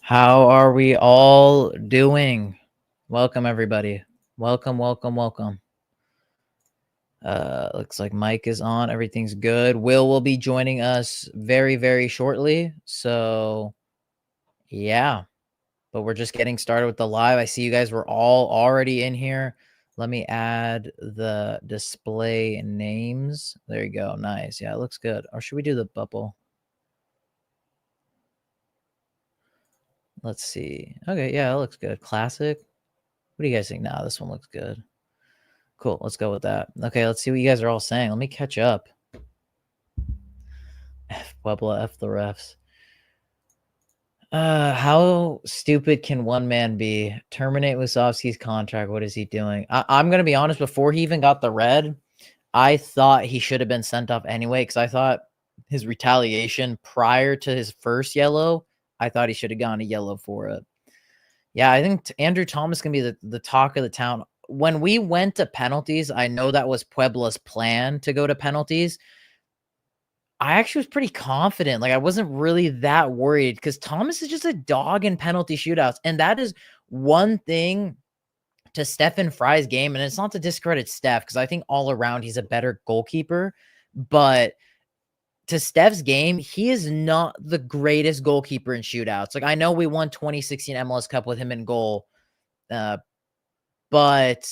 How are we all doing? Welcome, everybody. Welcome. Looks like Mike is on. Everything's good. Will be joining us very, very shortly. So, yeah. But we're just getting started with the live. I see you guys were all already in here. Let me add the display names. There you go. Nice. Yeah, it looks good. Or should we do the bubble? Let's see. Okay, yeah, it looks good. Classic. What do you guys think? Nah, this one looks good. Cool. Let's go with that. Okay, let's see what you guys are all saying. Let me catch up. F Puebla, F the refs. How stupid can one man be? Terminate Wasowski's contract. What is he doing? I'm gonna be honest. Before he even got the red, I thought he should have been sent off anyway because I thought his retaliation prior to his first yellow, I thought he should have gone a yellow for it. Yeah, I think Andrew Thomas can be the talk of the town. When we went to penalties, I know that was Puebla's plan to go to penalties. I actually was pretty confident. Like, I wasn't really that worried because Thomas is just a dog in penalty shootouts. And that is one thing to Stephen Fry's game. And it's not to discredit Steph because I think all around he's a better goalkeeper. But to Steph's game, he is not the greatest goalkeeper in shootouts. Like, I know we won 2016 MLS Cup with him in goal, but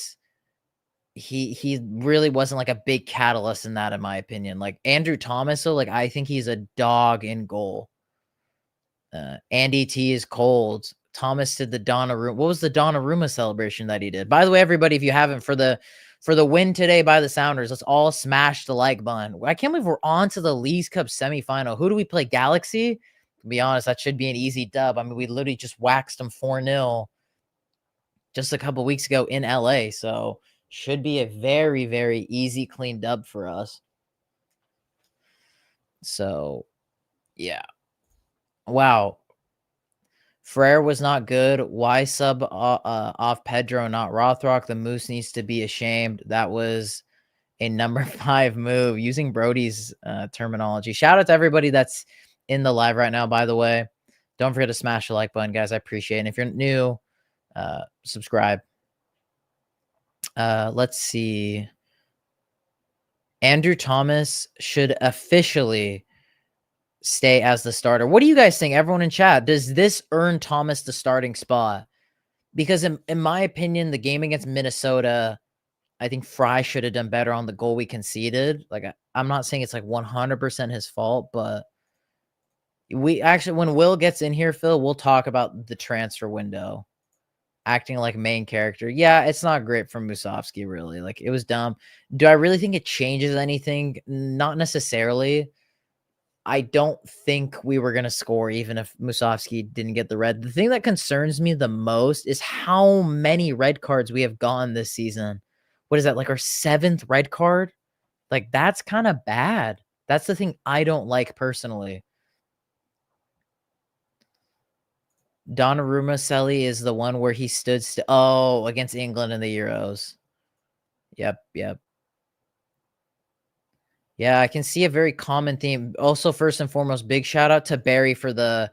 he really wasn't like a big catalyst in that, in my opinion. Like Andrew Thomas, so like I think he's a dog in goal. Andy T is cold. Thomas did the Donnarumma. What was the Donnarumma celebration that he did? By the way, everybody, if you haven't, for the win today by the Sounders, let's all smash the like button. I can't believe we're on to the Leagues Cup semifinal. Who do we play? Galaxy? To be honest, that should be an easy dub. I mean, we literally just waxed them 4-0 just a couple weeks ago in LA. So should be a very, very easy, clean dub for us. So, yeah. Wow. Frere was not good. Why sub off Pedro, not Rothrock? The Moose needs to be ashamed. That was a number 5 move using Brody's terminology. Shout out to everybody that's in the live right now, by the way. Don't forget to smash the like button, guys. I appreciate it. And if you're new, subscribe. Let's see. Andrew Thomas should officially stay as the starter. What do you guys think? Everyone in chat, does this earn Thomas the starting spot? Because in my opinion, the game against Minnesota, I think Fry should have done better on the goal we conceded. Like, I'm not saying it's like 100% his fault, but we actually, when Will gets in here, Phil, we'll talk about the transfer window. Acting like main character. Yeah, it's not great for Musovski, really. Like, it was dumb. Do I really think it changes anything? Not necessarily. I don't think we were going to score even if Musovski didn't get the red. The thing that concerns me the most is how many red cards we have gotten this season. What is that, like our 7th red card? Like, that's kind of bad. That's the thing I don't like personally. Donnarumma Selly is the one where he stood against England in the Euros. Yep. Yeah, I can see a very common theme. Also, first and foremost, big shout out to Barry for the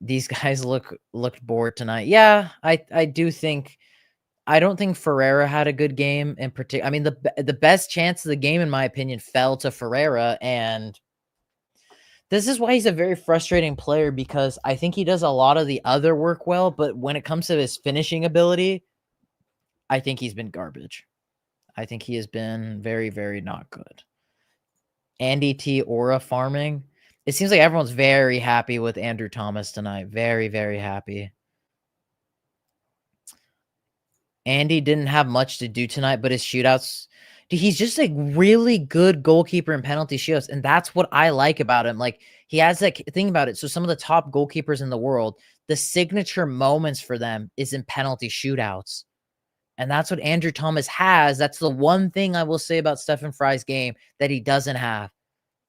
these guys looked bored tonight. Yeah, I do think I don't think Ferreira had a good game in particular. I mean, the best chance of the game, in my opinion, fell to Ferreira, and this is why he's a very frustrating player because I think he does a lot of the other work well, but when it comes to his finishing ability, I think he's been garbage. I think he has been very, very not good. Andy T. Aura farming. It seems like everyone's very happy with Andrew Thomas tonight. Very, very happy. Andy didn't have much to do tonight, but his shootouts, dude, he's just a really good goalkeeper in penalty shootouts, and that's what I like about him. Like, he has that thing about it. So some of the top goalkeepers in the world, the signature moments for them is in penalty shootouts. And that's what Andrew Thomas has. That's the one thing I will say about Stephen Fry's game that he doesn't have.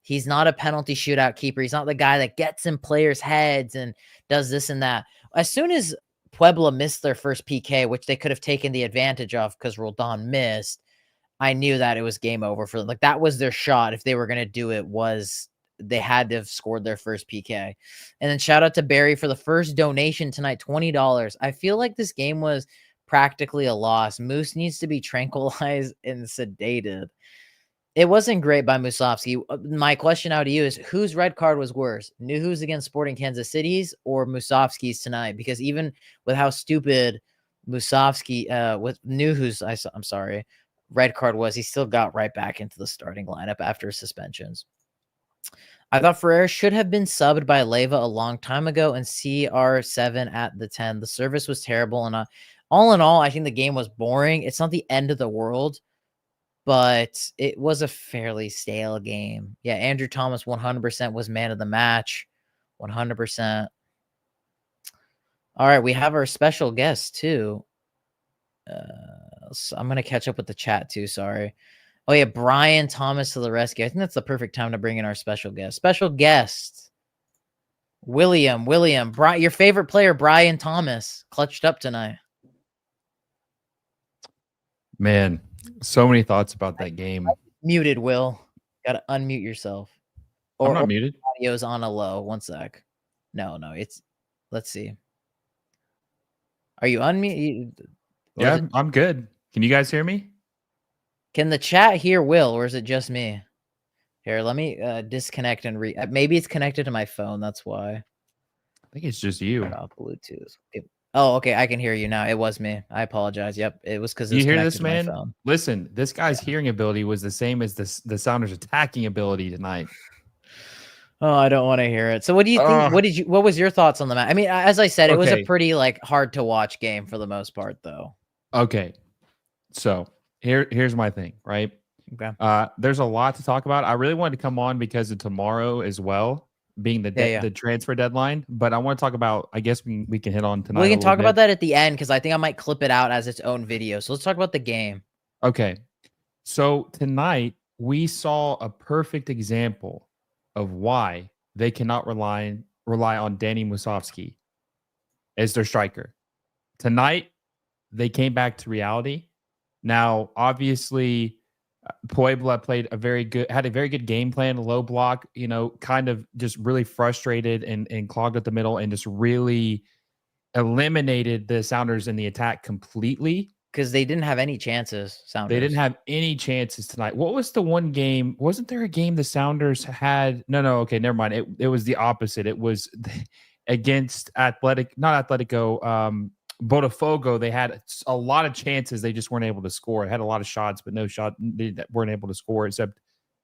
He's not a penalty shootout keeper. He's not the guy that gets in players' heads and does this and that. As soon as Puebla missed their first PK, which they could have taken the advantage of because Roldan missed, I knew that it was game over for them. Like, that was their shot if they were going to do it, was they had to have scored their first PK. And then shout out to Barry for the first donation tonight, $20. I feel like this game was practically a loss. Moose needs to be tranquilized and sedated. It wasn't great by Musovski. My question now to you is, whose red card was worse? Nuhu's against Sporting Kansas City's or Musovski's tonight? Because even with how stupid Musovski, with Nuhu's, I'm sorry, red card was, he still got right back into the starting lineup after suspensions. I thought Ferrer should have been subbed by Leyva a long time ago and CR7 at the 10. The service was terrible. And all in all, I think the game was boring. It's not the end of the world, but it was a fairly stale game. Yeah, Andrew Thomas 100% was man of the match. 100%. All right, we have our special guest too. So I'm going to catch up with the chat too, sorry. Oh yeah, Brian Thomas to the rescue. I think that's the perfect time to bring in our special guest. Special guest. William, your favorite player, Brian Thomas, clutched up tonight. Man, so many thoughts about that game. Muted, Will. Gotta unmute yourself. I'm not muted. Audio's on a low. One sec. No, it's. Let's see. Are you unmuted? Yeah, I'm good. Can you guys hear me? Can the chat hear Will, or is it just me? Here, let me disconnect and maybe it's connected to my phone. That's why. I think it's just you. Turn off Bluetooth. Oh, okay. I can hear you now. It was me. I apologize. Yep, it was because you hear this, man? Listen, this guy's hearing ability was the same as the Sounders' attacking ability tonight. Oh, I don't want to hear it. So, what do you think? What was your thoughts on the match? I mean, as I said, it was a pretty hard to watch game for the most part, though. Okay, so here's my thing, right? Okay. There's a lot to talk about. I really wanted to come on because of tomorrow as well, being the transfer deadline. But I want to talk about, I guess we can hit on tonight. We can talk about that at the end because I think I might clip it out as its own video. So let's talk about the game. Okay. So tonight we saw a perfect example of why they cannot rely on Danny Musovski as their striker. Tonight, they came back to reality. Now, obviously, Puebla had a very good game plan, low block, kind of just really frustrated and clogged at the middle and just really eliminated the Sounders in the attack completely. Because they didn't have any chances, Sounders. They didn't have any chances tonight. What was the one game? Wasn't there a game the Sounders had? No, okay, never mind. It was the opposite. It was against Botafogo. They had a lot of chances. They just weren't able to score. It had a lot of shots, but no shot. They weren't able to score except,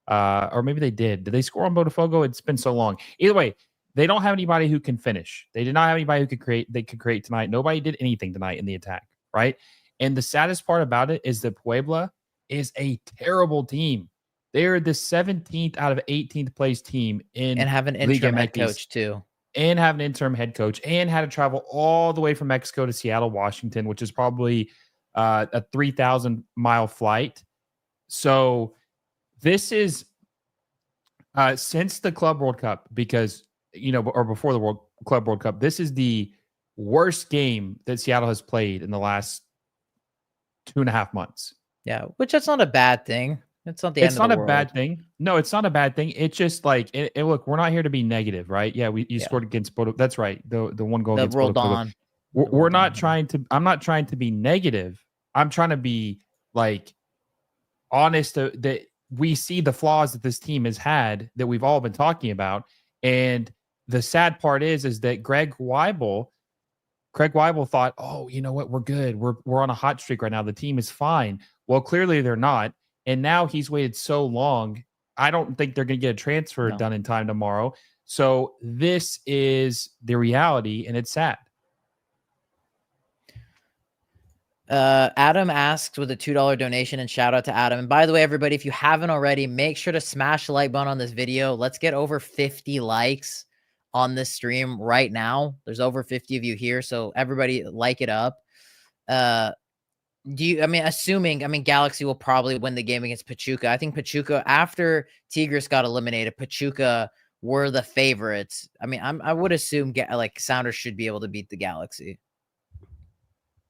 or maybe they did. Did they score on Botafogo? It's been so long. Either way, they don't have anybody who can finish. They did not have anybody who could create. They could create tonight. Nobody did anything tonight in the attack, right? And the saddest part about it is that Puebla is a terrible team. They're the 17th out of 18th place team in and have an interim head coach too. And have an interim head coach and had to travel all the way from Mexico to Seattle, Washington, which is probably a 3,000-mile flight. So this is since the Club World Cup, because, or before the Club World Cup, this is the worst game that Seattle has played in the last 2.5 months. Yeah, which that's not a bad thing. It's not the end of the world. It's not a bad thing. No, it's not a bad thing. It's just like, look, we're not here to be negative, right? Yeah, you scored against Bodo. That's right. The one goal against Bodo. I'm not trying to be negative. I'm trying to be like honest that we see the flaws that this team has had that we've all been talking about. And the sad part is that Craig Weibel thought, oh, you know what? We're good. We're on a hot streak right now. The team is fine. Well, clearly they're not. And now he's waited so long. I don't think they're going to get a transfer done in time tomorrow. So this is the reality, and it's sad. Adam asks with a $2 donation, and shout out to Adam. And by the way, everybody, if you haven't already, make sure to smash the like button on this video. Let's get over 50 likes on this stream right now. There's over 50 of you here, so everybody like it up. Assuming Galaxy will probably win the game against Pachuca. I think Pachuca, after Tigres got eliminated, Pachuca were the favorites. I would assume Sounders should be able to beat the Galaxy.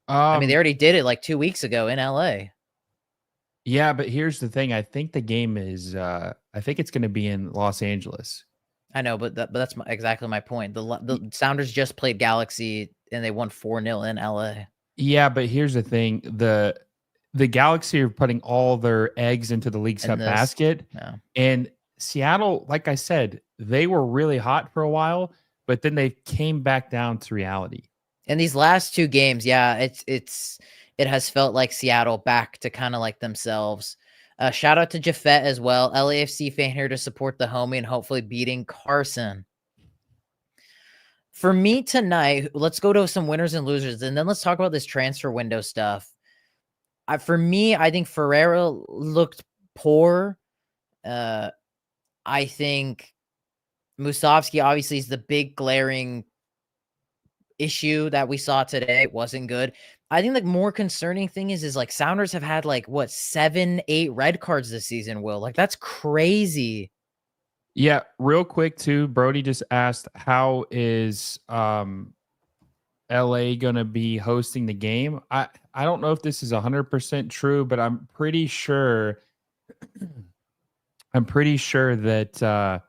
They already did it 2 weeks ago in LA. Yeah, but here's the thing. I think the game is I think it's going to be in Los Angeles. I know, but that's exactly my point. The Sounders just played Galaxy and they won 4-0 in LA. Yeah, but here's the thing: the Galaxy are putting all their eggs into the Leagues Cup basket, yeah. and Seattle, like I said, they were really hot for a while, but then they came back down to reality. In these last 2 games, yeah, it has felt like Seattle back to kind of like themselves. Shout out to Jafet as well. LAFC fan here to support the homie and hopefully beating Carson. For me tonight, let's go to some winners and losers, and then let's talk about this transfer window stuff. For me, I think Ferreira looked poor. I think Musovski obviously is the big glaring issue that we saw today. It wasn't good. I think the more concerning thing is like Sounders have had like what 7, 8 red cards this season. Will like that's crazy. Yeah, real quick too. Brody just asked, "How is LA gonna be hosting the game?" I don't know if this is 100% true, but I'm pretty sure. I'm pretty sure that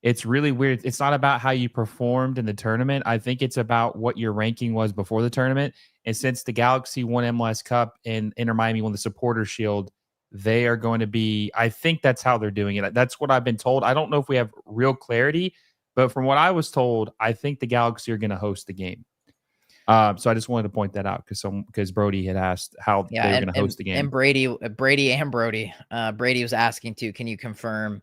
it's really weird. It's not about how you performed in the tournament. I think it's about what your ranking was before the tournament. And since the Galaxy won MLS Cup and Inter Miami won the Supporter Shield, they are going to be. I think that's how they're doing it. That's what I've been told. I don't know if we have real clarity, but from what I was told, I think the Galaxy are going to host the game. So I just wanted to point that out because Brody had asked how they were going to host the game. And Brady was asking too. Can you confirm?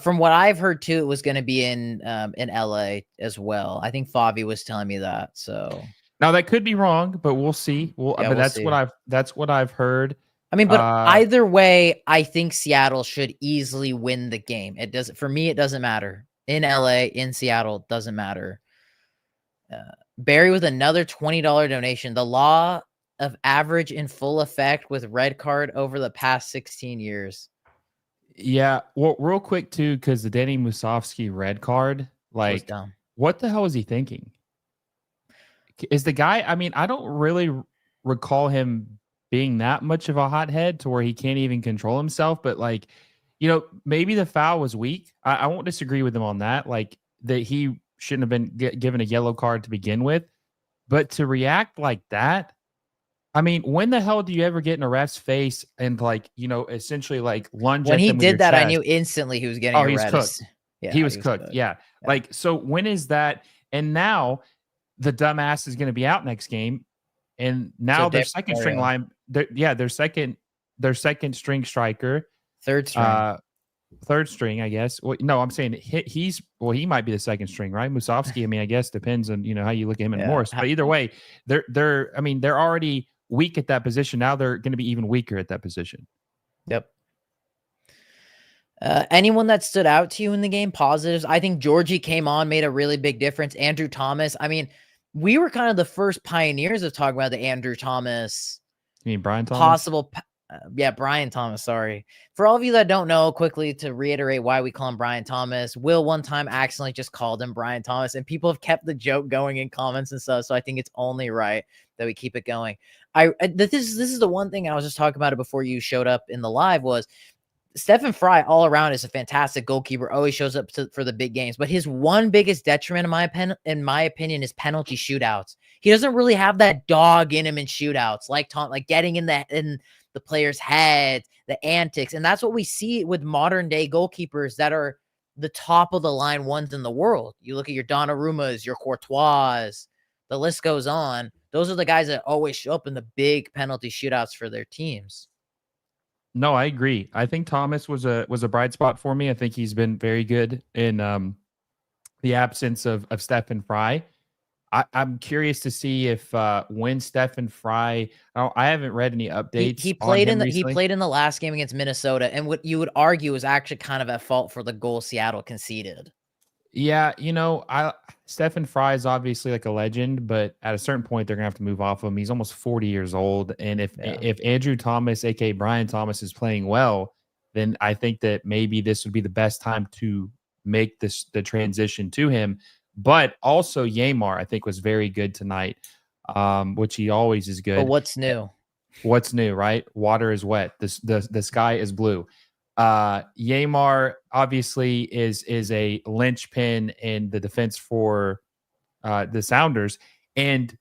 From what I've heard too, it was going to be in LA as well. I think Favi was telling me that. So now that could be wrong, but we'll see. But that's see. what I've heard. I mean, but either way, I think Seattle should easily win the game. It doesn't for me. It doesn't matter in LA, in Seattle, doesn't matter. Barry with another $20 donation. The law of average in full effect with red card over the past 16 years. Yeah, well, real quick too, because the Danny Musovski red card, like, what the hell was he thinking? Is the guy? I mean, I don't really recall him being that much of a hothead to where he can't even control himself. But like, maybe the foul was weak. I won't disagree with him on that. Like that he shouldn't have been given a yellow card to begin with. But to react like that, I mean, when the hell do you ever get in a ref's face and like, essentially like lunge when at he them with did your that, chest? I knew instantly he was getting a he's red. cooked. Yeah, he was cooked. Yeah. Like, so when is that? And now the dumbass is going to be out next game. And now their second string line, their second string striker, third string, I guess. Well, no, I'm saying he might be the second string, right? Musovski, I mean, I guess depends on how you look at him and Morris. But either way, they're already weak at that position. Now they're going to be even weaker at that position. Yep. Anyone that stood out to you in the game, positives? I think Georgie came on, made a really big difference. Andrew Thomas. I mean, we were kind of the first pioneers of talking about the Andrew Thomas. You mean Brian Thomas? Possible. Brian Thomas. Sorry. For all of you that don't know, quickly to reiterate why we call him Brian Thomas, Will one time accidentally just called him Brian Thomas, and people have kept the joke going in comments and stuff. So I think it's only right that we keep it going. This is the one thing I was just talking about it before you showed up in the live was Stephen Fry all around is a fantastic goalkeeper, always shows up for the big games, but his one biggest detriment in my opinion is penalty shootouts. He doesn't really have that dog in him in shootouts, like getting in the player's head, the antics. And that's what we see with modern day goalkeepers that are the top of the line ones in the world. You look at your Donnarumas, your Courtois, the list goes on. Those are the guys that always show up in the big penalty shootouts for their teams. No, I agree. I think Thomas was a bright spot for me. I think he's been very good in the absence of Stephen Fry. I'm curious to see if when Stephen Fry, I haven't read any updates. He played in the last game against Minnesota, and what you would argue is actually kind of at fault for the goal Seattle conceded. Yeah, Stephen Fry is obviously like a legend, but at a certain point they're gonna have to move off him. He's almost 40 years old, and if Andrew Thomas, aka Brian Thomas, is playing well, then I think that maybe this would be the best time to make the transition to him. But also Yamar, I think, was very good tonight, which he always is good. But what's new? What's new, right? Water is wet. The sky is blue. Yamar obviously is a linchpin in the defense for the Sounders, and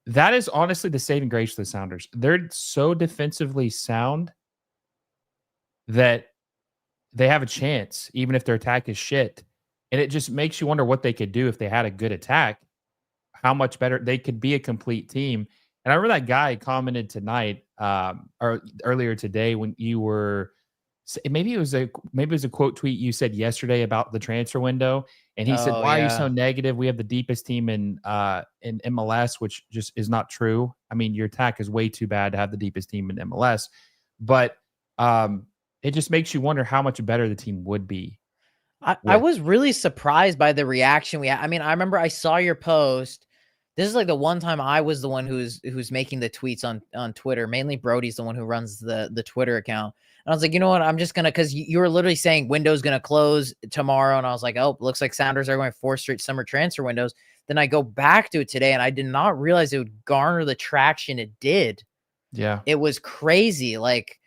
that is honestly the saving grace for the Sounders. They're so defensively sound that they have a chance, even if their attack is shit. And it just makes you wonder what they could do if they had a good attack, how much better they could be a complete team. And I remember that guy commented tonight, or earlier today when you were maybe it was a quote tweet you said yesterday about the transfer window, and he said, Oh, "Why are you so yeah. negative? We have the deepest team in MLS," which just is not true. I mean, your attack is way too bad to have the deepest team in MLS, but it just makes you wonder how much better the team would be I with. was really surprised by the reaction we had. I mean, I remember I saw your post. This is like the one time I was the one who's making the tweets on Twitter. Mainly Brody's the one who runs the Twitter account. And I was like, you know what? I'm just gonna, because you were literally saying window's gonna close tomorrow, and I was like, oh, looks like Sounders are going 4 straight summer transfer windows. Then I go back to it today, and I did not realize it would garner the traction it did. Yeah. It was crazy. Like,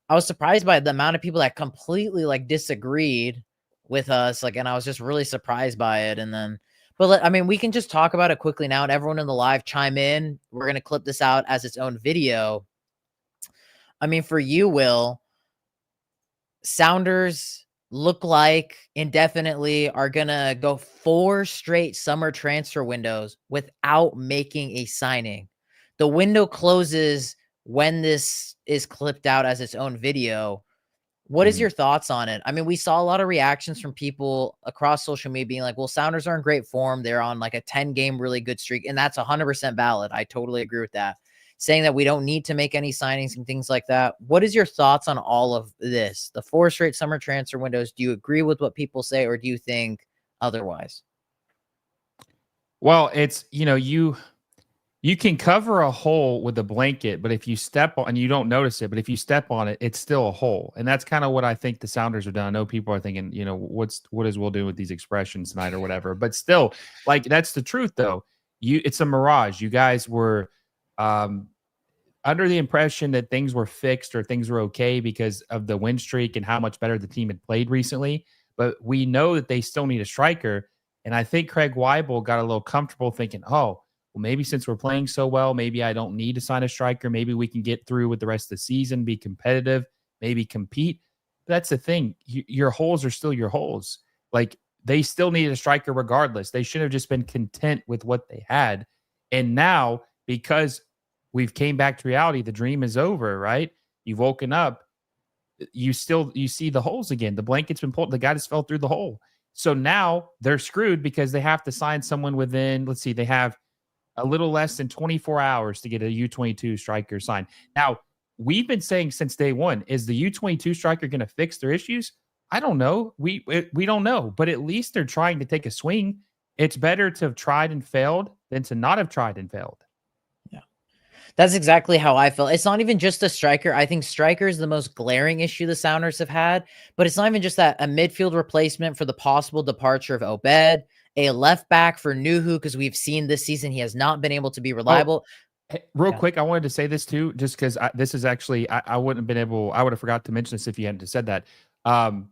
I was surprised by the amount of people that completely like disagreed with us. Like, and I was just really surprised by it. And then, but I mean, we can just talk about it quickly now, and everyone in the live chime in. We're going to clip this out as its own video. I mean, for you, Will, Sounders look like indefinitely are going to go 4 straight summer transfer windows without making a signing. The window closes when this is clipped out as its own video. What is your thoughts on it? I mean, we saw a lot of reactions from people across social media being like, well, Sounders are in great form. They're on like a 10-game really good streak. And that's 100% valid. I totally agree with that. Saying that we don't need to make any signings and things like that. What is your thoughts on all of this? The 4 straight summer transfer windows. Do you agree with what people say, or do you think otherwise? Well, it's, you can cover a hole with a blanket, but if you step on, and you don't notice it, but if you step on it, it's still a hole. And that's kind of what I think the Sounders are done. I know people are thinking, what is Will doing with these expressions tonight or whatever, but still, like, that's the truth though. It's a mirage. You guys were um, under the impression that things were fixed or things were okay because of the win streak and how much better the team had played recently. But we know that they still need a striker. And I think Craig Weibel got a little comfortable thinking, oh, well, maybe since we're playing so well, maybe I don't need to sign a striker. Maybe we can get through with the rest of the season, be competitive, maybe compete. But that's the thing. Your holes are still your holes. Like, they still need a striker regardless. They should have just been content with what they had. And now, because we've came back to reality, the dream is over, right? You've woken up. You see the holes again. The blanket's been pulled. The guy just fell through the hole. So now they're screwed because they have to sign someone within, let's see, they have a little less than 24 hours to get a U22 striker signed. Now, we've been saying since day one, is the U22 striker going to fix their issues? I don't know. We don't know, but at least they're trying to take a swing. It's better to have tried and failed than to not have tried and failed. Yeah. That's exactly how I feel. It's not even just a striker. I think striker is the most glaring issue the Sounders have had, but it's not even just that. A midfield replacement for the possible departure of Obed, a left back for Nuhu, because we've seen this season he has not been able to be reliable. Real quick, I wanted to say this too, just because this is actually, I wouldn't have been able, I would have forgot to mention this if you hadn't said that. DeAndre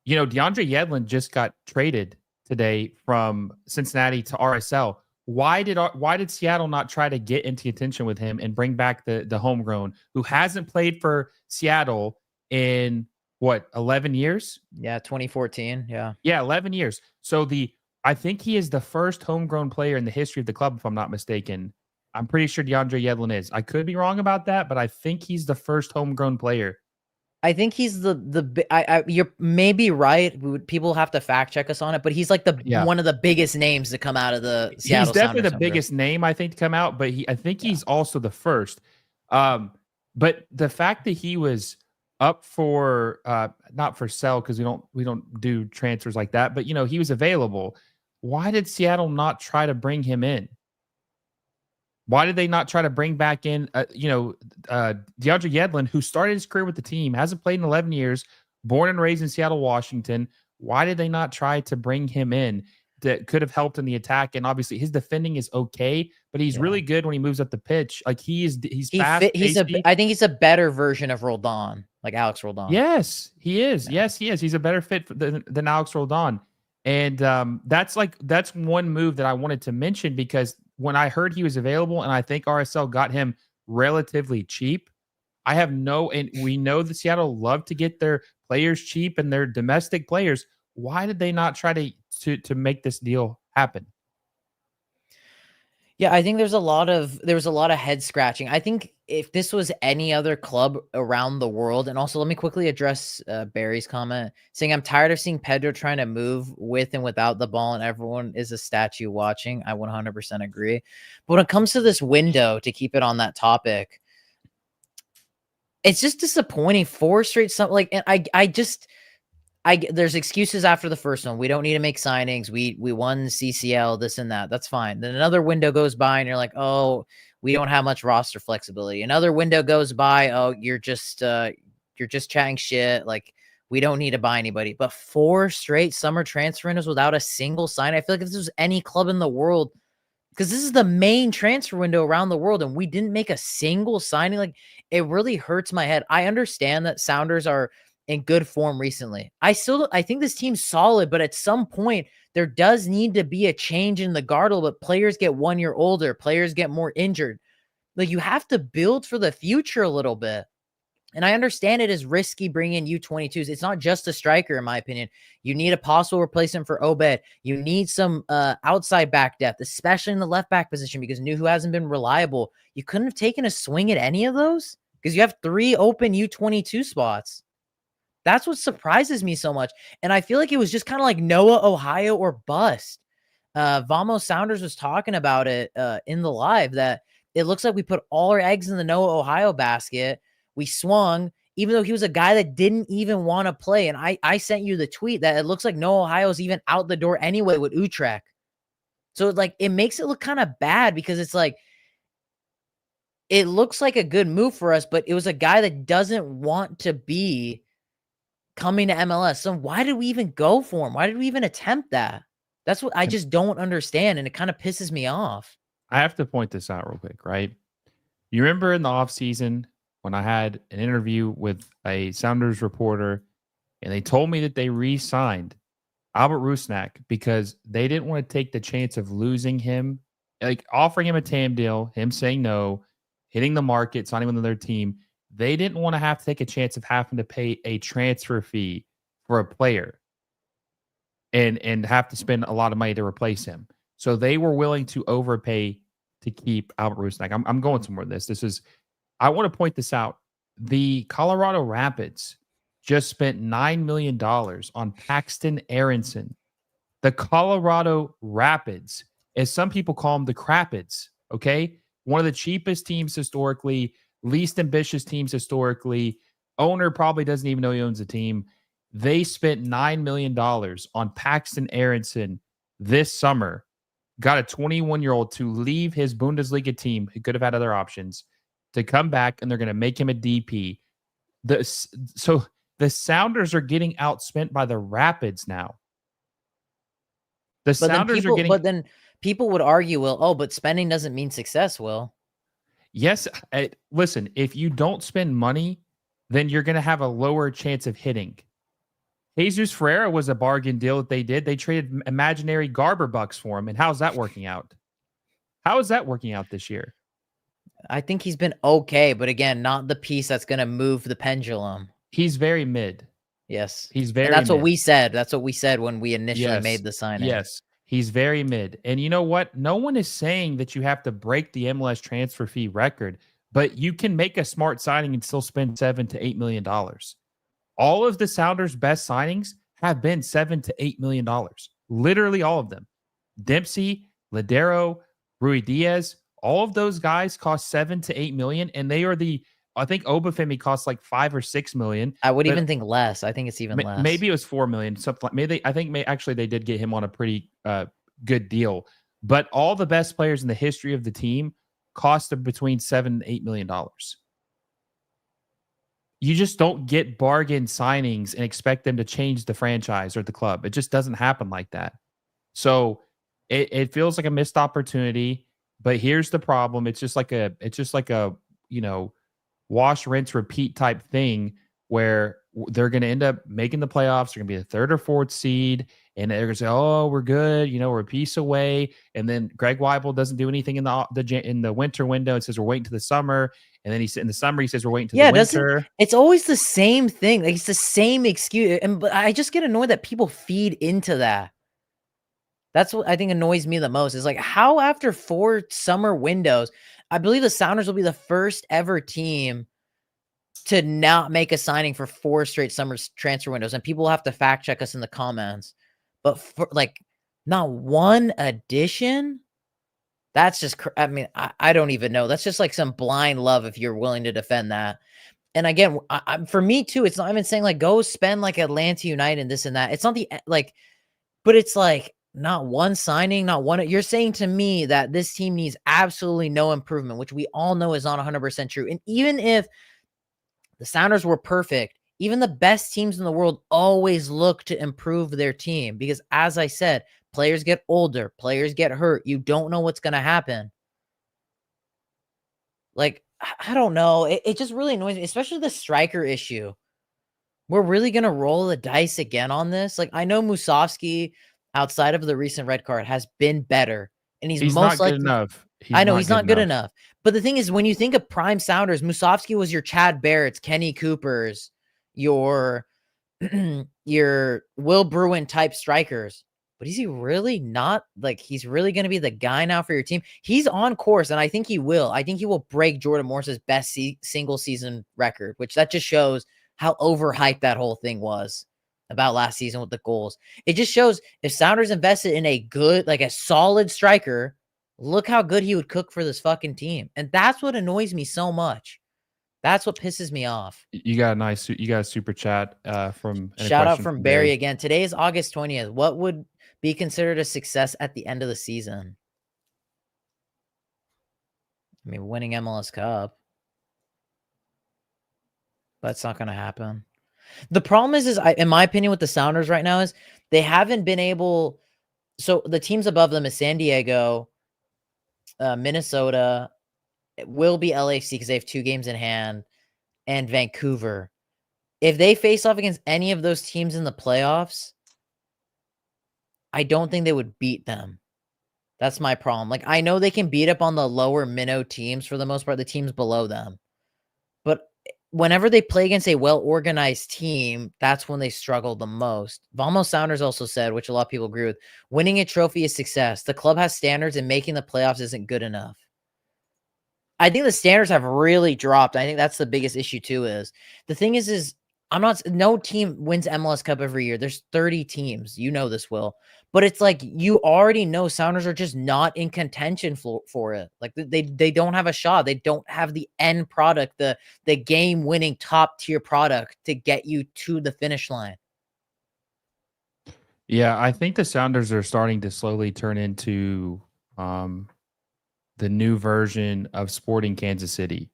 Yedlin just got traded today from Cincinnati to RSL. Why did Seattle not try to get into attention with him and bring back the homegrown who hasn't played for Seattle in what, 11 years? Yeah, 2014. Yeah, 11 years. So I think he is the first homegrown player in the history of the club, if I'm not mistaken. I'm pretty sure DeAndre Yedlin is. I could be wrong about that, but I think he's the first homegrown player. I think he's you're maybe right. People have to fact check us on it, but he's like one of the biggest names to come out of the Seattle. He's definitely the biggest name, I think, to come out, but I think he's also the first. But the fact that he was up for not for sale, because we don't do transfers like that, but he was available. Why did Seattle not try to bring him in? Why did they not try to bring back in, DeAndre Yedlin, who started his career with the team, hasn't played in 11 years, born and raised in Seattle, Washington? Why did they not try to bring him in that could have helped in the attack? And obviously his defending is okay, but he's really good when he moves up the pitch. Like he's fast. I think he's a better version of Roldan. like Alex Roldan. Yes, he is. Yeah. Yes, he is. He's a better fit than Alex Roldan. And that's one move that I wanted to mention because when I heard he was available and I think RSL got him relatively cheap, and we know that Seattle love to get their players cheap and their domestic players. Why did they not try to make this deal happen? Yeah, I think there was a lot of head scratching. I think if this was any other club around the world, and also let me quickly address Barry's comment saying, I'm tired of seeing Pedro trying to move with and without the ball and everyone is a statue watching. I 100% agree. But when it comes to this window, to keep it on that topic, it's just disappointing. 4 straight something like, and there's excuses after the first one. We don't need to make signings. We won CCL, this and that. That's fine. Then another window goes by and you're like, oh, we don't have much roster flexibility. Another window goes by. Oh, you're just chatting shit. Like, we don't need to buy anybody. But 4 straight summer transfer windows without a single sign. I feel like if this was any club in the world, because this is the main transfer window around the world, and we didn't make a single signing, like, it really hurts my head. I understand that Sounders are in good form recently. I think this team's solid, but at some point there does need to be a change in the guard. But players get 1 year older, players get more injured. Like, you have to build for the future a little bit. And I understand it is risky bringing in U22s. It's not just a striker, in my opinion. You need a possible replacement for Obed. You need some outside back depth, especially in the left back position, because Nuhu hasn't been reliable. You couldn't have taken a swing at any of those because you have 3 open U22 spots. That's what surprises me so much. And I feel like it was just kind of like Noah, Ohio, or bust. Vamos Sounders was talking about it in the live that it looks like we put all our eggs in the Noah, Ohio basket. We swung, even though he was a guy that didn't even want to play. And I sent you the tweet that it looks like Noah, Ohio's even out the door anyway with Utrecht. So, like, it makes it look kind of bad because it's like, it looks like a good move for us, but it was a guy that doesn't want to be coming to MLS. So why did we even go for him? Why did we even attempt that? That's what I just don't understand, and it kind of pisses me off. I have to point this out real quick, right? You remember in the offseason when I had an interview with a Sounders reporter and they told me that they re-signed Albert Rusnak because they didn't want to take the chance of losing him, like offering him a TAM deal, him saying no, hitting the market, signing with another team. They didn't want to have to take a chance of having to pay a transfer fee for a player and have to spend a lot of money to replace him. So they were willing to overpay to keep Albert Rusnak. I'm going somewhere with this. I want to point this out. The Colorado Rapids just spent $9 million on Paxton Aronson. The Colorado Rapids, as some people call them, the Crapids, okay? One of the cheapest teams historically, least ambitious teams historically. Owner probably doesn't even know he owns a team. They spent $9 million on Paxton Aronson this summer. Got a 21-year-old to leave his Bundesliga team. He could have had other options to come back, and they're going to make him a DP. So the Sounders are getting outspent by the Rapids now. But then people would argue, but spending doesn't mean success, Will. Yes. Listen, if you don't spend money, then you're going to have a lower chance of hitting. Jesus Ferreira was a bargain deal that they did. They traded imaginary Garber bucks for him. And how's that working out? How is that working out this year? I think he's been okay, but again, not the piece that's going to move the pendulum. He's very mid. Yes. He's very and that's mid. What we said. That's what we said when we initially made the signing. Yes. He's very mid. And you know what? No one is saying that you have to break the MLS transfer fee record, but you can make a smart signing and still spend $7 to $8 million. All of the Sounders' best signings have been $7 to $8 million. Literally all of them. Dempsey, Ladero, Rui Diaz, all of those guys cost $7 to $8 million, and they are I think Obafemi costs like $5 or $6 million. I would even think less. I think it's even less. Maybe it was $4 million. Something like actually they did get him on a pretty good deal. But all the best players in the history of the team cost between $7 and $8 million. You just don't get bargain signings and expect them to change the franchise or the club. It just doesn't happen like that. So it feels like a missed opportunity. But here's the problem: it's just like a wash, rinse, repeat type thing where they're going to end up making the playoffs. They're going to be the third or fourth seed, and they're going to say, "Oh, we're good. We're a piece away." And then Greg Weibel doesn't do anything in the winter window. And says we're waiting to the summer, and then in the summer he says we're waiting to the winter. It's always the same thing. Like it's the same excuse, but I just get annoyed that people feed into that. That's what I think annoys me the most. Is like how after 4 summer windows, I believe the Sounders will be the first ever team to not make a signing for 4 straight summer transfer windows, and people will have to fact check us in the comments. But for like not one addition, that's just, I mean, I don't even know. That's just like some blind love if you're willing to defend that. And again, for me too, it's not even saying like go spend like Atlanta United and this and that. It's not the like, but it's like not one signing, not one. You're saying to me that this team needs absolutely no improvement, which we all know is not 100% true. And even if the Sounders were perfect, even the best teams in the world always look to improve their team because, as I said, players get older, players get hurt. You don't know what's going to happen. Like, I don't know. It just really annoys me, especially the striker issue. We're really going to roll the dice again on this. Like, I know Musovski, outside of the recent red card, has been better. And he's most not likely good enough. I know he's not good enough. But the thing is, when you think of prime Sounders, Musovski was your Chad Barrett's, Kenny Cooper's, your your Will Bruin type strikers. But is he really not? Like, he's really going to be the guy now for your team? He's on course, and I think he will. I think he will break Jordan Morris's best single season record, which that just shows how overhyped that whole thing was about last season with the goals. It just shows if Sounders invested in a good, like a solid striker, look how good he would cook for this fucking team. And that's what annoys me so much. That's what pisses me off. You got a super chat from shout out from Barry again. Today is August 20th. What would be considered a success at the end of the season? I mean, winning MLS Cup. That's not going to happen. The problem is in my opinion, with the Sounders right now is they haven't been able. So the teams above them is San Diego, Minnesota. It will be LAFC because they have 2 games in hand, and Vancouver. If they face off against any of those teams in the playoffs, I don't think they would beat them. That's my problem. Like, I know they can beat up on the lower minnow teams for the most part, the teams below them. But whenever they play against a well-organized team, that's when they struggle the most. Vamos Sounders also said, which a lot of people agree with, winning a trophy is success. The club has standards and making the playoffs isn't good enough. I think the standards have really dropped. I think that's the biggest issue too is the thing is no team wins MLS Cup every year. There's 30 teams. You know this, Will. But it's like you already know Sounders are just not in contention for it. Like they don't have a shot. They don't have the end product, the game-winning top-tier product to get you to the finish line. Yeah, I think the Sounders are starting to slowly turn into the new version of Sporting Kansas City.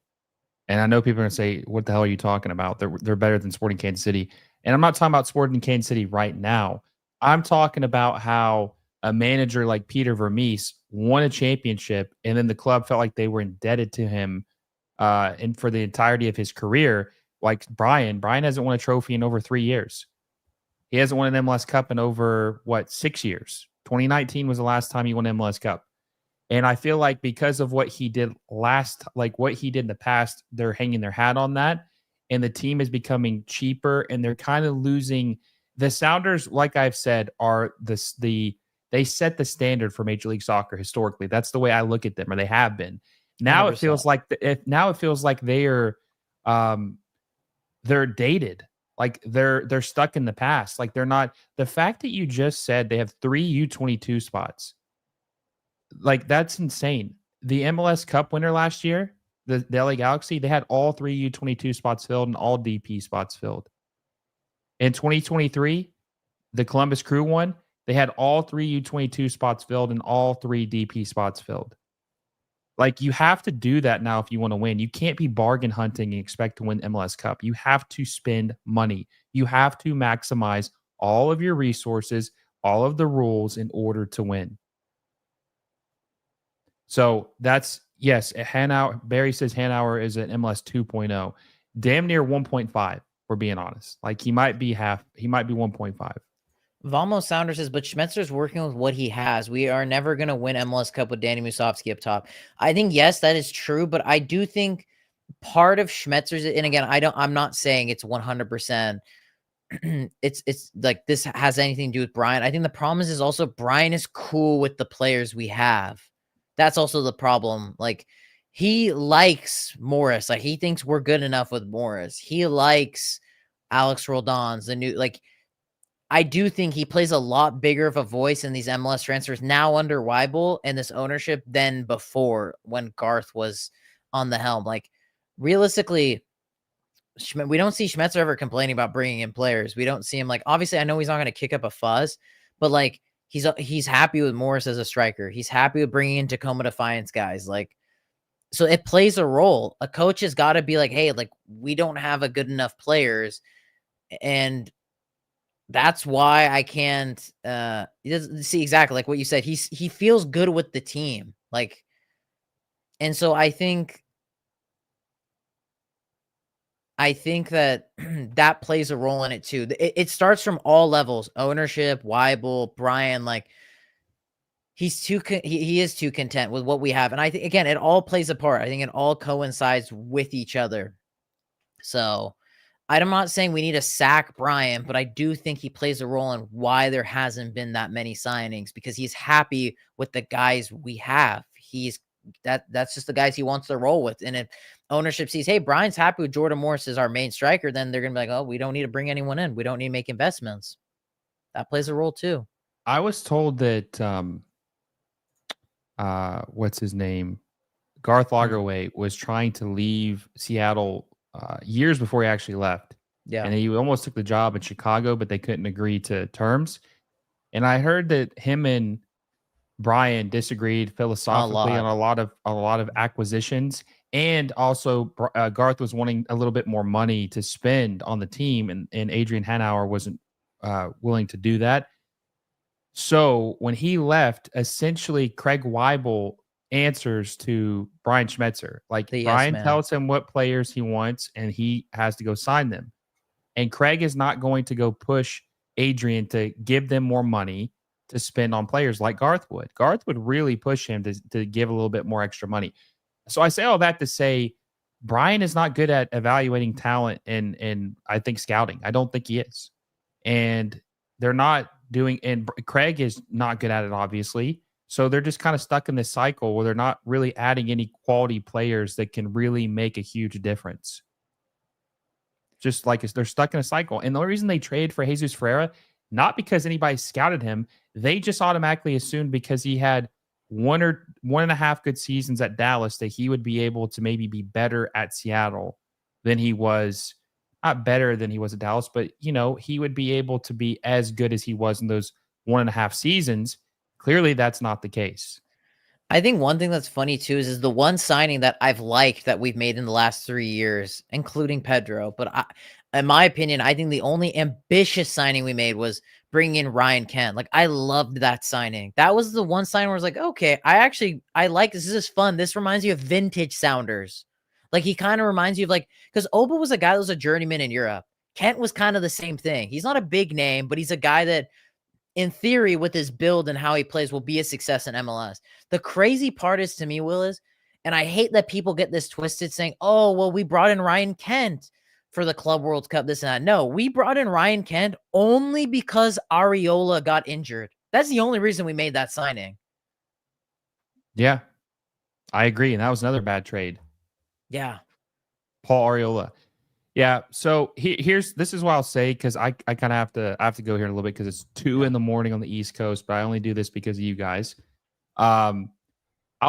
And I know people are going to say, what the hell are you talking about? They're better than Sporting Kansas City. And I'm not talking about Sporting Kansas City right now. I'm talking about how a manager like Peter Vermees won a championship, and then the club felt like they were indebted to him and for the entirety of his career. Like Brian hasn't won a trophy in over 3 years. He hasn't won an MLS Cup in over, 6 years? 2019 was the last time he won an MLS Cup. And I feel like because of what he did what he did in the past, they're hanging their hat on that. And the team is becoming cheaper, and they're kind of losing. The Sounders, like I've said, are they set the standard for Major League Soccer historically. That's the way I look at them, or they have been. Now 100%. It feels like they're dated. Like they're stuck in the past. Like they're not. The fact that you just said they have 3 U22 spots, like that's insane. The MLS Cup winner last year, the LA Galaxy, they had all 3 U22 spots filled and all DP spots filled. In 2023, the Columbus Crew won. They had all 3 U22 spots filled and all 3 DP spots filled. Like, you have to do that now if you want to win. You can't be bargain hunting and expect to win MLS Cup. You have to spend money. You have to maximize all of your resources, all of the rules in order to win. So that's, yes, Barry says Hanauer is an MLS 2.0. Damn near 1.5. we're being honest. Like he might be 1.5. Vamos Sounders says, but Schmetzer's working with what he has. We are never going to win MLS Cup with Danny Musovsky up top. I think, yes, that is true, but I do think part of Schmetzer's, and again, I'm not saying it's 100%. It's like this has anything to do with Brian. I think the problem is also Brian is cool with the players we have. That's also the problem. Like he likes Morris. Like he thinks we're good enough with Morris. He likes Alex Roldan's the new like I do think he plays a lot bigger of a voice in these MLS transfers now under Weibel and this ownership than before when Garth was on the helm. Like realistically, we don't see Schmetzer ever complaining about bringing in players. We don't see him like obviously I know he's not going to kick up a fuss, but like he's happy with Morris as a striker. He's happy with bringing in Tacoma Defiance guys. Like so it plays a role. A coach has got to be like, hey, like we don't have a good enough players, and that's why I can't see exactly like what you said. He feels good with the team. Like, and so I think that that plays a role in it too. It starts from all levels: ownership, Weibel, Brian. Like he is too content with what we have, and I think again it all plays a part. I think it all coincides with each other. So I'm not saying we need to sack Brian, but I do think he plays a role in why there hasn't been that many signings because he's happy with the guys we have. That's just the guys he wants to roll with. And if ownership sees, hey, Brian's happy with Jordan Morris as our main striker, then they're gonna be like, oh, we don't need to bring anyone in. We don't need to make investments. That plays a role too. I was told that what's his name? Garth Lagerwey was trying to leave Seattle years before he actually left. Yeah. And he almost took the job in Chicago, but they couldn't agree to terms. And I heard that him and Brian disagreed philosophically on a lot of acquisitions. And also Garth was wanting a little bit more money to spend on the team, and Adrian Hanauer wasn't willing to do that. So when he left, essentially Craig Weibel answers to Brian Schmetzer. Like Brian tells him what players he wants, and he has to go sign them. And Craig is not going to go push Adrian to give them more money to spend on players like Garth would. Garth would really push him to give a little bit more extra money. So I say all that to say Brian is not good at evaluating talent and I think scouting. I don't think he is. And they're not doing, and Craig is not good at it, obviously. So they're just kind of stuck in this cycle where they're not really adding any quality players that can really make a huge difference. Just like they're stuck in a cycle. And the only reason they traded for Jesus Ferreira, not because anybody scouted him, they just automatically assumed because he had 1.5 good seasons at Dallas that he would be able to maybe be better at Seattle than he was. Not better than he was at Dallas, but he would be able to be as good as he was in those 1.5 seasons. Clearly, that's not the case. I think one thing that's funny too is the one signing that I've liked that we've made in the last 3 years, including Pedro. But in my opinion, I think the only ambitious signing we made was bringing in Ryan Kent. Like I loved that signing. That was the one sign where I was like, okay, I like this. This is fun. This reminds you of vintage Sounders. Like he kind of reminds you of because Oba was a guy that was a journeyman in Europe. Kent was kind of the same thing. He's not a big name, but he's a guy that in theory, with his build and how he plays, will be a success in MLS. The crazy part is to me, Will, and I hate that people get this twisted saying, oh, well, we brought in Ryan Kent for the Club World Cup, this and that. No, we brought in Ryan Kent only because Ariola got injured. That's the only reason we made that signing. Yeah, I agree. And that was another bad trade. Yeah. Paul Ariola. Yeah. So this is what I'll say, because I kind of have to go here in a little bit because it's 2 a.m. on the East Coast, but I only do this because of you guys. I'll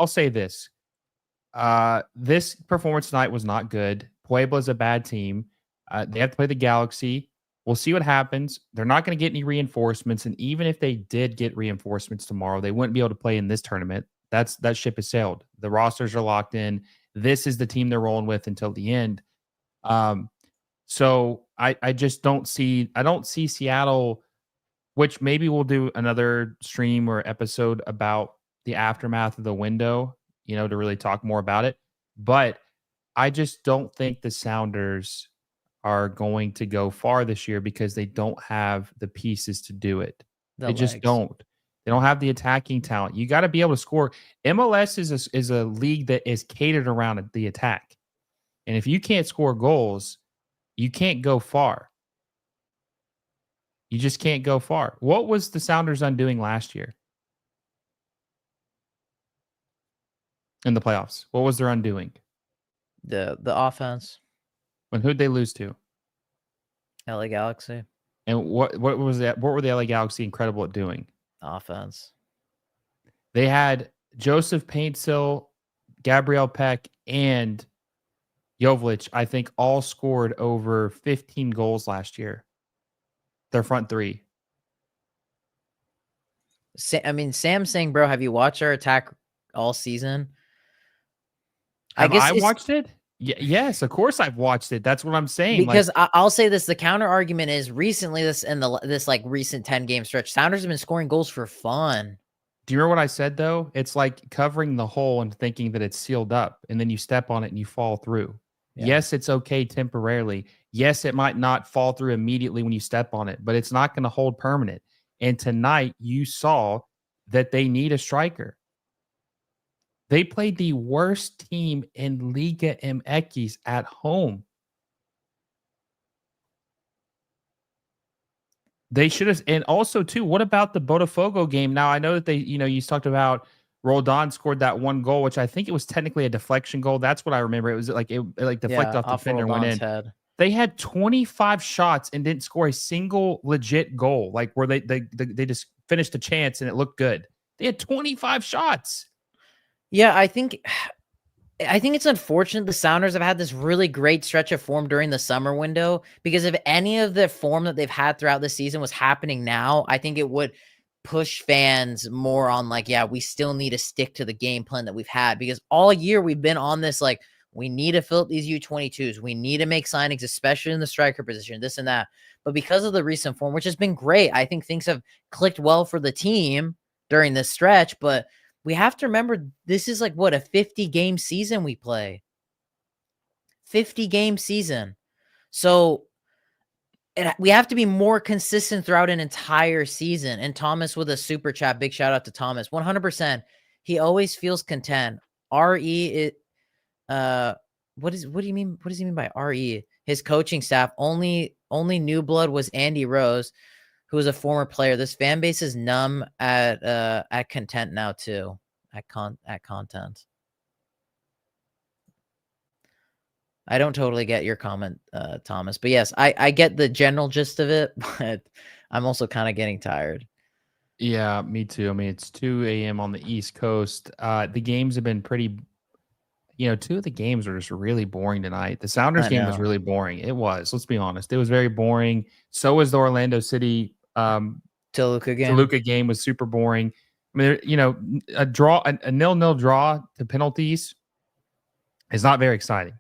say this. This performance tonight was not good. Puebla is a bad team. They have to play the Galaxy. We'll see what happens. They're not going to get any reinforcements, and even if they did get reinforcements tomorrow, they wouldn't be able to play in this tournament. That ship has sailed. The rosters are locked in. This is the team they're rolling with until the end. So I just don't see Seattle, which maybe we'll do another stream or episode about the aftermath of the window, to really talk more about it. But I just don't think the Sounders are going to go far this year because they don't have the pieces to do it. They just don't. They don't have the attacking talent. You got to be able to score. MLS is a league that is catered around the attack. And if you can't score goals, you can't go far. You just can't go far. What was the Sounders undoing last year in the playoffs? What was their undoing? The offense. When who'd they lose to? LA Galaxy. And what was that? What were the LA Galaxy incredible at doing? Offense. They had Joseph Paintsil, Gabriel Peck, and Jovic, I think, all scored over 15 goals last year. Their front three. I mean, Sam's saying, bro, have you watched our attack all season? Have I watched it? Yes, of course I've watched it. That's what I'm saying. Because I'll say this: the counter argument is recently this like recent 10-game stretch, Sounders have been scoring goals for fun. Do you remember what I said though? It's like covering the hole and thinking that it's sealed up, and then you step on it and you fall through. Yeah. Yes, it's okay temporarily. Yes, it might not fall through immediately when you step on it, but it's not going to hold permanent. And tonight you saw that they need a striker. They played the worst team in Liga MX at home. They should have. And also, too, what about the Botafogo game? Now, I know that you talked about Roldan scored that one goal, which I think it was technically a deflection goal. That's what I remember. It was like it deflected off the defender and went in. Head. They had 25 shots and didn't score a single legit goal, like where they just finished a chance and it looked good. They had 25 shots. Yeah, I think it's unfortunate the Sounders have had this really great stretch of form during the summer window, because if any of the form that they've had throughout the season was happening now, I think it would push fans more on like, yeah, we still need to stick to the game plan that we've had, because all year we've been on this, like, we need to fill these U22s. We need to make signings, especially in the striker position, this and that. But because of the recent form, which has been great, I think things have clicked well for the team during this stretch, but we have to remember this is like, what, a 50-game season we play. 50-game season. So we have to be more consistent throughout an entire season. And Thomas with a super chat, big shout out to Thomas. 100%. He always feels content. RE, what do you mean? What does he mean by RE? His coaching staff, only new blood was Andy Rose, who was a former player. This fan base is numb at content now too. At content. I don't totally get your comment, Thomas, but yes, I get the general gist of it, but I'm also kind of getting tired. Yeah, me too. I mean, it's 2 a.m. on the East Coast. The games have been pretty, two of the games are just really boring tonight. The Sounders game was really boring. It was, let's be honest. It was very boring. So was the Orlando City Toluca game was super boring. I mean, a 0-0 draw to penalties is not very exciting,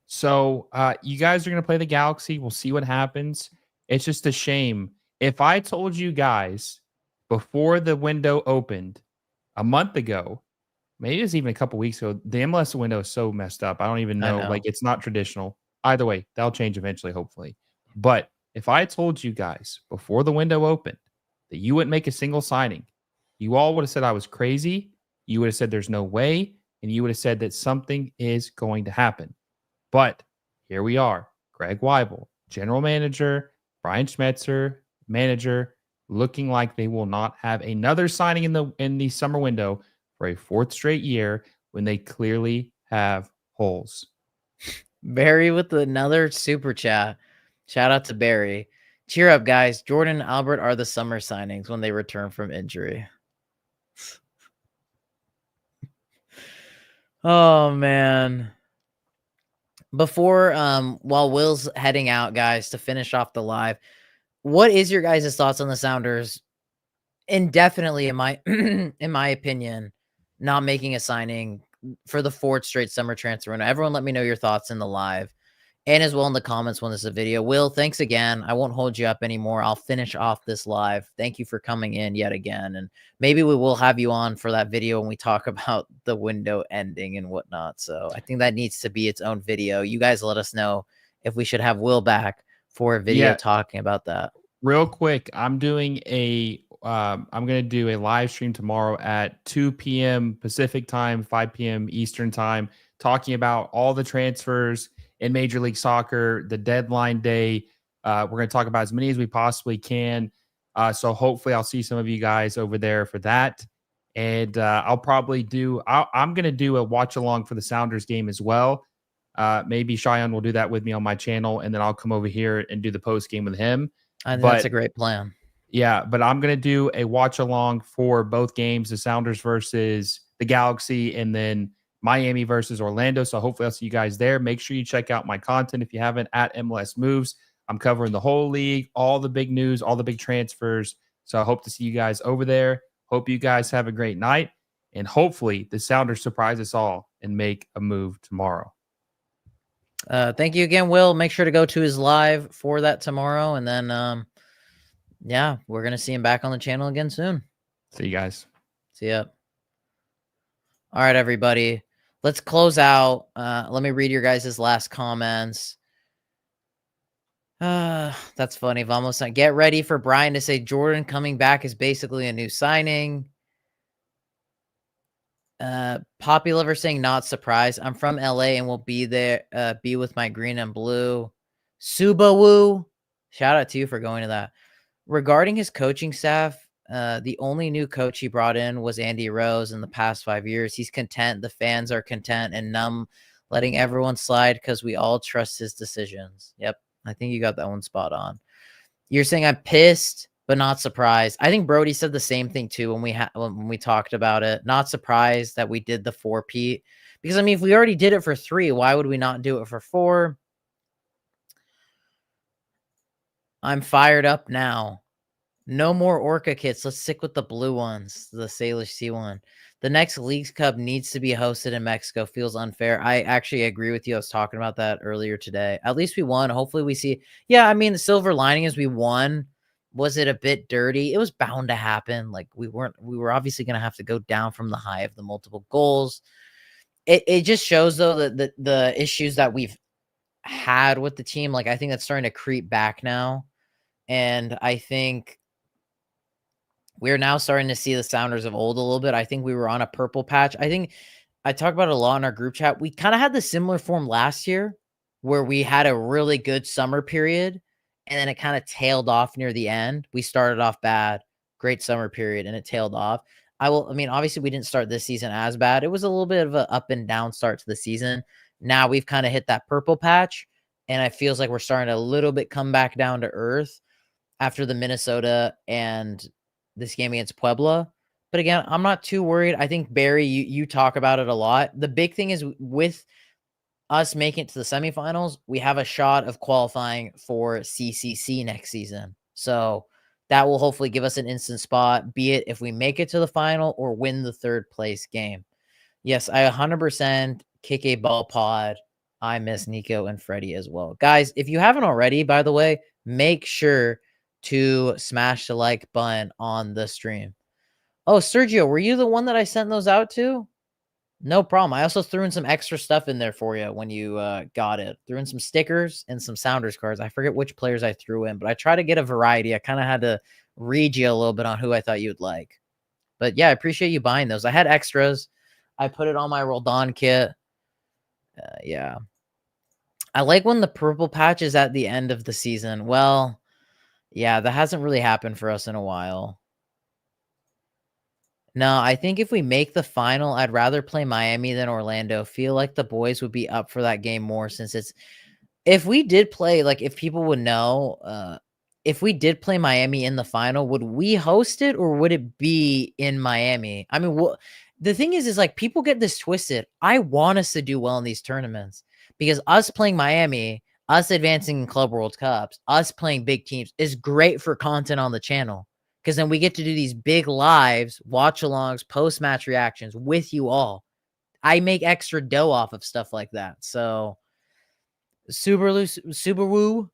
So you guys are going to play the Galaxy. We'll see what happens. It's just a shame. If I told you guys before the window opened a month ago, maybe it was even a couple weeks ago, the MLS window is so messed up. I don't even know. Like, it's not traditional. Either way, that'll change eventually, hopefully. But if I told you guys before the window opened that you wouldn't make a single signing, you all would have said I was crazy. You would have said there's no way. And you would have said that something is going to happen. But here we are. Greg Weibel, general manager, Brian Schmetzer, manager, looking like they will not have another signing in the summer window for a fourth straight year when they clearly have holes. Barry with another super chat. Shout out to Barry. Cheer up, guys. Jordan and Albert are the summer signings when they return from injury. Oh, man. Before, while Will's heading out, guys, to finish off the live, what is your guys' thoughts on the Sounders indefinitely, in my opinion, not making a signing for the fourth straight summer transfer window? Everyone let me know your thoughts in the live and as well in the comments when this is a video. Will, thanks again. I won't hold you up anymore. I'll finish off this live. Thank you for coming in yet again. And maybe we will have you on for that video when we talk about the window ending and whatnot. So I think that needs to be its own video. You guys let us know if we should have Will back for a video talking about that. Real quick, I'm doing I'm going to do a live stream tomorrow at 2 p.m. Pacific time, 5 p.m. Eastern time, talking about all the transfers in Major League Soccer, the deadline day. We're going to talk about as many as we possibly can. So hopefully I'll see some of you guys over there for that. And I'm going to do a watch along for the Sounders game as well. Maybe Cheyenne will do that with me on my channel, and then I'll come over here and do the post game with him. I think that's a great plan. Yeah, but I'm going to do a watch along for both games, the Sounders versus the Galaxy, and then Miami versus Orlando. So hopefully I'll see you guys there. Make sure you check out my content if you haven't at MLS Moves. I'm covering the whole league, all the big news, all the big transfers. So I hope to see you guys over there. Hope you guys have a great night. And hopefully the Sounders surprise us all and make a move tomorrow. Thank you again, Will. Make sure to go to his live for that tomorrow. And then, yeah, we're going to see him back on the channel again soon. See you guys. See ya. All right, everybody. Let's close out. Let me read your guys' last comments. That's funny. Vamos, get ready for Brian to say Jordan coming back is basically a new signing. Poppy Lover saying not surprised. I'm from LA and will be there, be with my green and blue. Subaru. Shout out to you for going to that. Regarding his coaching staff, the only new coach he brought in was Andy Rose in the past 5 years. He's content. The fans are content and numb, letting everyone slide because we all trust his decisions. Yep. I think you got that one spot on. You're saying I'm pissed, but not surprised. I think Brody said the same thing too when we talked about it. Not surprised that we did the 4-peat. Because, I mean, if we already did it for 3, why would we not do it for 4? I'm fired up now. No more Orca kits. Let's stick with the blue ones, the Salish Sea one. The next Leagues Cup needs to be hosted in Mexico. Feels unfair. I actually agree with you. I was talking about that earlier today. At least we won. Hopefully we see. Yeah, I mean, the silver lining is we won. Was it a bit dirty? It was bound to happen. Like, we were obviously going to have to go down from the high of the multiple goals. It just shows, though, that the issues that we've had with the team, like, I think that's starting to creep back now. And I think we're now starting to see the Sounders of old a little bit. I think we were on a purple patch. I think I talked about it a lot in our group chat. We kind of had the similar form last year where we had a really good summer period and then it kind of tailed off near the end. We started off bad, great summer period, and it tailed off. I mean, obviously we didn't start this season as bad. It was a little bit of an up and down start to the season. Now we've kind of hit that purple patch and it feels like we're starting to a little bit come back down to earth after the Minnesota and this game against Puebla. But again, I'm not too worried. I think, Barry, you talk about it a lot. The big thing is with us making it to the semifinals, we have a shot of qualifying for CCC next season. So that will hopefully give us an instant spot, be it if we make it to the final or win the 3rd place game. Yes, I 100% kick a ball pod. I miss Nico and Freddie as well. Guys, if you haven't already, by the way, make sure to smash the like button on the stream. Oh, Sergio, were you the one that I sent those out to? No problem. I also threw in some extra stuff in there for you when you got it. Threw in some stickers and some Sounders cards. I forget which players I threw in, but I try to get a variety. I kind of had to read you a little bit on who I thought you'd like. But yeah, I appreciate you buying those. I had extras. I put it on my Roldan kit. Yeah. I like when the purple patch is at the end of the season. Well, yeah, that hasn't really happened for us in a while. No, I think if we make the final, I'd rather play Miami than Orlando. Feel like the boys would be up for that game more since it's... If we did play, like, if people would know, if we did play Miami in the final, would we host it or would it be in Miami? I mean, the thing is like, people get this twisted. I want us to do well in these tournaments because us playing Miami, us advancing in Club World Cups, us playing big teams is great for content on the channel. Because then we get to do these big lives, watch-alongs, post-match reactions with you all. I make extra dough off of stuff like that. So, Subaru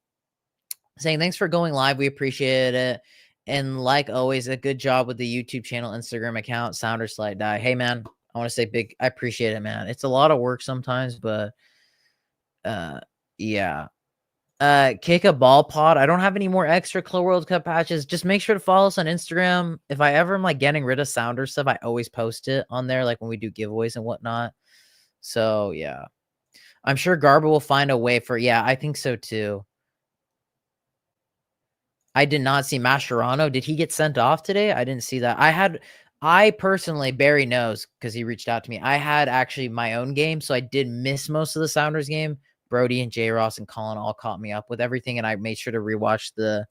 saying, thanks for going live. We appreciate it. And like always, a good job with the YouTube channel, Instagram account, Sounders Slide Die. Hey, man, I want to say I appreciate it, man. It's a lot of work sometimes, but yeah. Kick a ball pod. I don't have any more extra Club World Cup patches. Just make sure to follow us on Instagram. If I ever am like getting rid of Sounder stuff, I always post it on there, like when we do giveaways and whatnot. So yeah, I'm sure Garber will find a way for. Yeah, I think so too. I did not see Mascherano. Did he get sent off today? I didn't see that. I personally, Barry knows because he reached out to me. I had actually my own game, so I did miss most of the Sounders game. Brody and J. Ross and Colin all caught me up with everything, and I made sure to rewatch the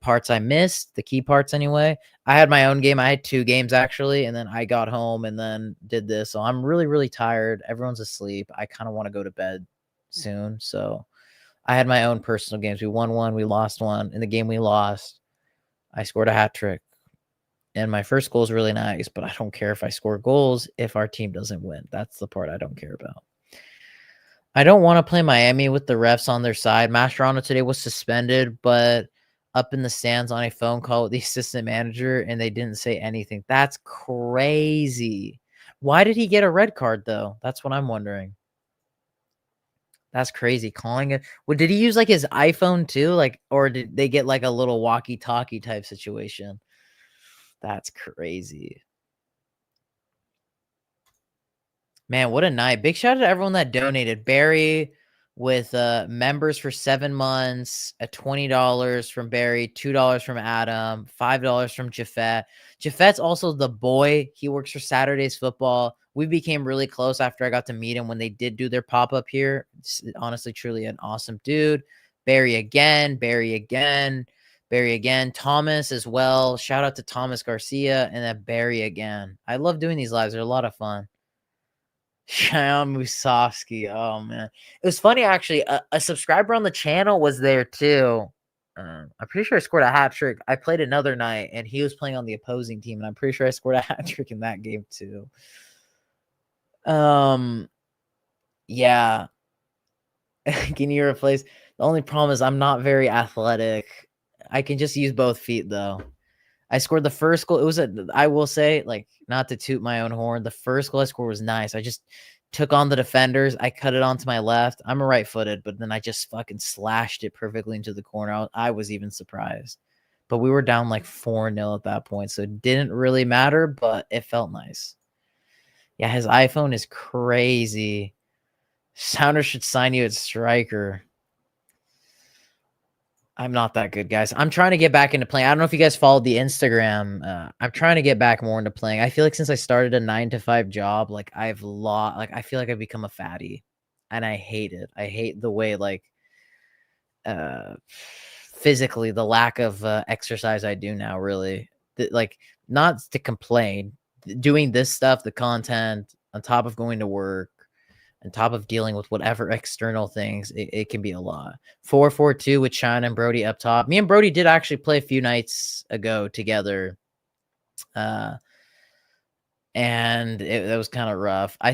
parts I missed, the key parts anyway. I had my own game. I had 2 games actually, and then I got home and then did this. So I'm really, really tired. Everyone's asleep. I kind of want to go to bed soon. So I had my own personal games. We won one, we lost one. In the game we lost, I scored a hat trick. And my first goal is really nice, but I don't care if I score goals if our team doesn't win. That's the part I don't care about. I don't want to play Miami with the refs on their side. Mascherano today was suspended, but up in the stands on a phone call with the assistant manager, and they didn't say anything. That's crazy. Why did he get a red card, though? That's what I'm wondering. That's crazy. Calling it. Well, did he use like his iPhone too? Like, or did they get like a little walkie-talkie type situation? That's crazy. Man, what a night. Big shout out to everyone that donated. Barry with members for 7 months, at $20 from Barry, $2 from Adam, $5 from Jafet. Jafet's also the boy. He works for Saturdays Football. We became really close after I got to meet him when they did do their pop-up here. It's honestly, truly an awesome dude. Barry again, Barry again, Barry again. Thomas as well. Shout out to Thomas Garcia and then Barry again. I love doing these lives. They're a lot of fun. Shayan Musovsky. Oh man, it was funny actually. A subscriber on the channel was there too. I'm pretty sure I scored a hat trick. I played another night, and he was playing on the opposing team, and I'm pretty sure I scored a hat trick in that game too. Yeah. Can you replace? The only problem is I'm not very athletic. I can just use both feet though. I scored the first goal. It was I will say, like, not to toot my own horn, the first goal I scored was nice. I just took on the defenders. I cut it onto my left. I'm a right-footed, but then I just fucking slashed it perfectly into the corner. I was even surprised. But we were down like 4-0 at that point, so it didn't really matter, but it felt nice. Yeah, his iPhone is crazy. Sounders should sign you at striker. I'm not that good, guys. I'm trying to get back into playing. I don't know if you guys followed the Instagram. I'm trying to get back more into playing. I feel like since I started a 9-to-5 job, like I feel like I've become a fatty, and I hate it. I hate the way like physically the lack of exercise I do now. Really, like not to complain, doing this stuff, the content on top of going to work, on top of dealing with whatever external things, it can be a lot. 4-4-2 with Sean and Brody up top. Me and Brody did actually play a few nights ago together. And that was kind of rough. I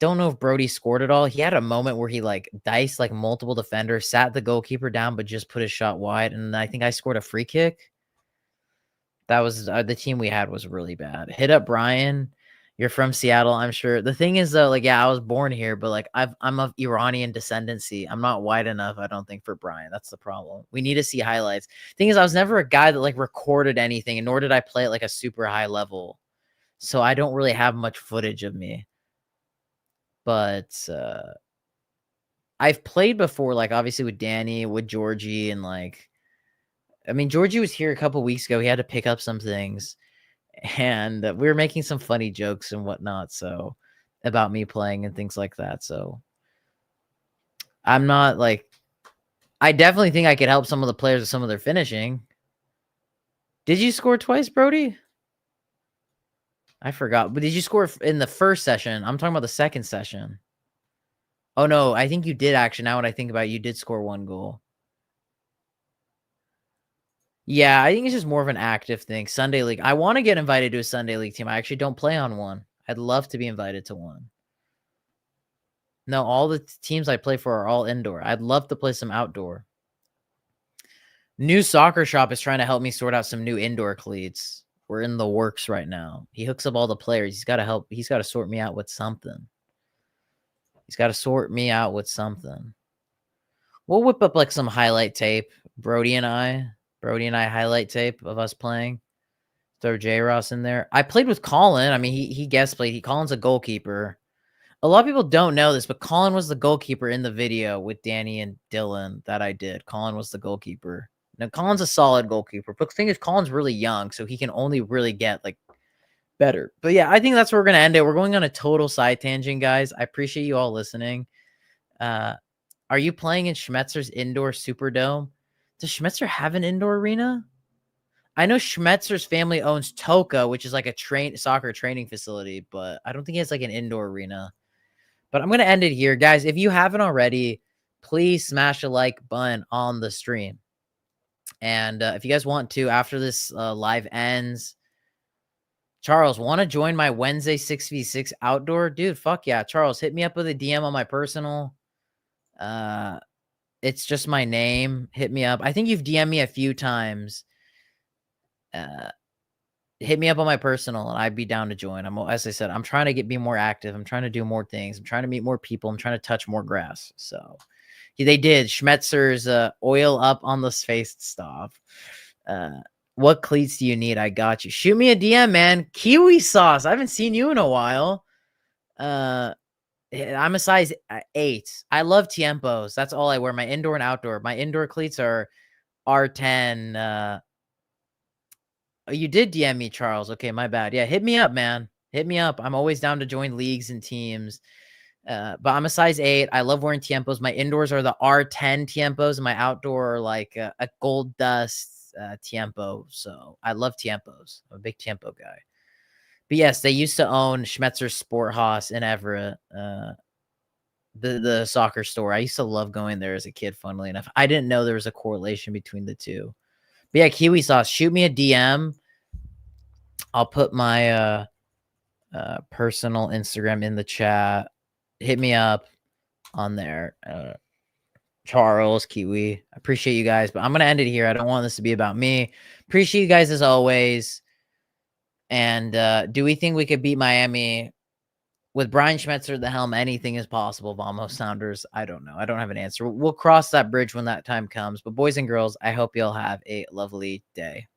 don't know if Brody scored at all. He had a moment where he like diced like multiple defenders, sat the goalkeeper down, but just put his shot wide. And I think I scored a free kick. That was the team we had was really bad. Hit up Brian. You're from Seattle, I'm sure. The thing is though, like, yeah, I was born here, but like I'm of Iranian descendancy. I'm not white enough, I don't think, for Brian. That's the problem. We need to see highlights. Thing is, I was never a guy that like recorded anything, and nor did I play at like a super high level. So I don't really have much footage of me. But I've played before, like obviously with Danny, with Georgie, and like I mean, Georgie was here a couple weeks ago. He had to pick up some things. And we were making some funny jokes and whatnot, so about me playing and things like that. So I'm not like, I definitely think I could help some of the players with some of their finishing. Did you score twice, Brody? I forgot, but did you score in the first session? I'm talking about the second session. Oh no, I think you did actually. Now when I think about it, you did score 1 goal. Yeah, I think it's just more of an active thing. Sunday League. I want to get invited to a Sunday League team. I actually don't play on one. I'd love to be invited to one. No, all the teams I play for are all indoor. I'd love to play some outdoor. New soccer shop is trying to help me sort out some new indoor cleats. We're in the works right now. He hooks up all the players. He's got to help. He's got to sort me out with something. He's got to sort me out with something. We'll whip up like some highlight tape. Brody and I highlight tape of us playing. Throw J Ross in there. I played with Colin. I mean, he guest played. Colin's a goalkeeper. A lot of people don't know this, but Colin was the goalkeeper in the video with Danny and Dylan that I did. Colin was the goalkeeper. Now, Colin's a solid goalkeeper, but the thing is, Colin's really young, so he can only really get, like, better. But, yeah, I think that's where we're going to end it. We're going on a total side tangent, guys. I appreciate you all listening. Are you playing in Schmetzer's indoor Superdome? Does Schmetzer have an indoor arena? I know Schmetzer's family owns Toka, which is like a soccer training facility, but I don't think he has like an indoor arena. But I'm going to end it here. Guys, if you haven't already, please smash a like button on the stream. And if you guys want to, after this live ends, Charles, want to join my Wednesday 6v6 outdoor? Dude, fuck yeah. Charles, hit me up with a DM on my personal. It's just my name. Hit me up. I think you've DM'd me a few times. Hit me up on my personal and I'd be down to join. As I said, I'm trying to be more active. I'm trying to do more things. I'm trying to meet more people. I'm trying to touch more grass. So they did. Schmetzer's oil up on the face stuff. What cleats do you need? I got you. Shoot me a DM, man. Kiwi sauce. I haven't seen you in a while. I'm a size 8. I love Tiempos. That's all I wear. My indoor and outdoor. My indoor cleats are R10. Oh, you did DM me, Charles. Okay, my bad. Yeah, hit me up, man. Hit me up. I'm always down to join leagues and teams. But I'm a size 8. I love wearing Tiempos. My indoors are the R10 Tiempos, and my outdoor are like a gold dust Tiempo. So I love Tiempos. I'm a big Tiempo guy. But yes, they used to own Schmetzer's Sport Haus in Everett, the soccer store. I used to love going there as a kid, funnily enough. I didn't know there was a correlation between the two. But yeah, Kiwi Sauce, shoot me a DM. I'll put my personal Instagram in the chat. Hit me up on there. Charles, Kiwi. I appreciate you guys, but I'm going to end it here. I don't want this to be about me. Appreciate you guys as always. And do we think we could beat Miami? With Brian Schmetzer at the helm, anything is possible, Vamos Sounders. I don't know. I don't have an answer. We'll cross that bridge when that time comes. But boys and girls, I hope you'll have a lovely day.